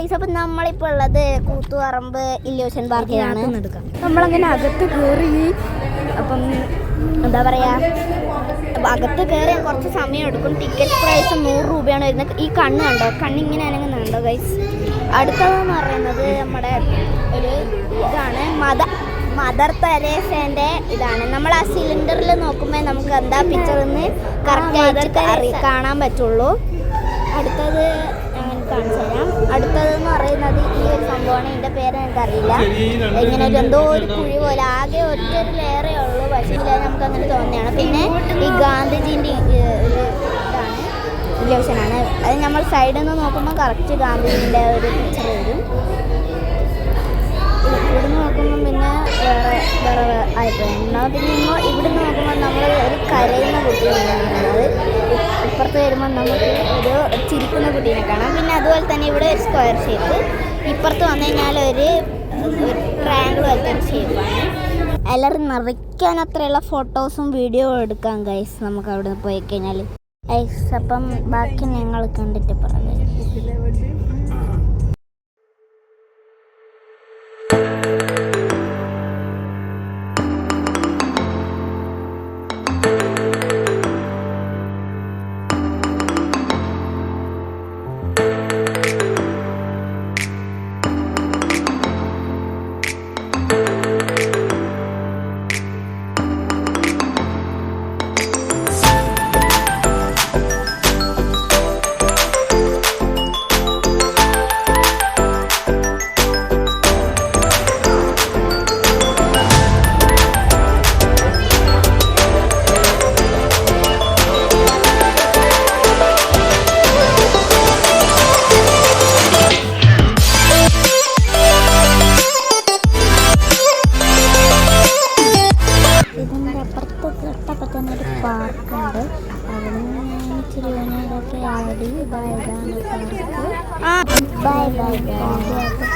Guys, അപ്പം നമ്മളിപ്പോൾ ഉള്ളത് കൂത്തുപറമ്പ് ഇല്യൂഷൻ പാർക്കിലാണ്. നമ്മളങ്ങനെ അകത്ത് കയറി. അപ്പം എന്താ പറയുക, അകത്ത് കയറിയാൽ കുറച്ച് സമയം എടുക്കും. ടിക്കറ്റ് പ്രൈസ് 100 രൂപയാണ് വരുന്നത്. ഈ കണ്ണ് കണ്ടോ, കണ്ണിങ്ങനെ അനങ്ങുന്നുണ്ടോ ഗൈസ്? അടുത്തതെന്ന് പറയുന്നത് നമ്മുടെ ഒരു ഇതാണ് മദർ തെരേസേൻ്റെ ഇതാണ്. നമ്മൾ ആ സിലിണ്ടറിൽ നോക്കുമ്പോൾ നമുക്ക് എന്താ പിക്ചറിന്ന് കറക്റ്റായിട്ട് കാണാൻ പറ്റുള്ളൂ. അടുത്തത് ഞാൻ കാണിച്ചു തരാം. അടുത്തതെന്ന് പറയുന്നത് ഈ ഒരു സംഭവമാണ്. ഇതിൻ്റെ പേര് എനിക്കറിയില്ല. ഇങ്ങനെ എന്തോ ഒരു കുഴി പോലെ, ആകെ ഒറ്റൊരു ലെയറേ ഉള്ളൂ, പക്ഷേ നമുക്ക് അങ്ങനെ തോന്നുന്നതാണ്. പിന്നെ ഈ ഗാന്ധിജീൻ്റെ ഒരു ഇതാണ്, ഇല്യൂഷനാണ്. അത് നമ്മൾ സൈഡിൽ നിന്ന് നോക്കുമ്പോൾ കറക്റ്റ് ഗാന്ധിജീൻ്റെ ഒരു പിക്ചർ വരും. ഇവിടെ നോക്കുമ്പോൾ പിന്നെ വേറെ അഭിപ്രായം. പിന്നെ ഇവിടെ നോക്കുമ്പോൾ നമ്മൾ ഒരു കരയുന്ന കുട്ടിയാണ് കാണുന്നത്. ഇപ്പുറത്ത് വരുമ്പോൾ നമുക്ക് ഒരു ചിരിക്കുന്ന കുട്ടീനെ കാണാം. പിന്നെ അതുപോലെ തന്നെ ഇവിടെ ഒരു സ്ക്വയർ ഷേപ്പ്, ഇപ്പുറത്ത് വന്നു കഴിഞ്ഞാൽ ഒരു ട്രയാങ്കിൾ പോലത്തെ ഒരു ഷേപ്പാണ്. എല്ലാവരും നിറയ്ക്കാൻ അത്രയുള്ള ഫോട്ടോസും വീഡിയോ എടുക്കാം ഗൈസ്, നമുക്ക് അവിടെ പോയി കഴിഞ്ഞാൽ ഗൈസ്. അപ്പം ബാക്കി ഞങ്ങൾ കണ്ടിട്ട് പറയാം. പാർക്കുണ്ട്. അവിടെ നിന്ന് ഞാൻ ഇച്ചിരി നേരമൊക്കെ ആടി. Bye bye.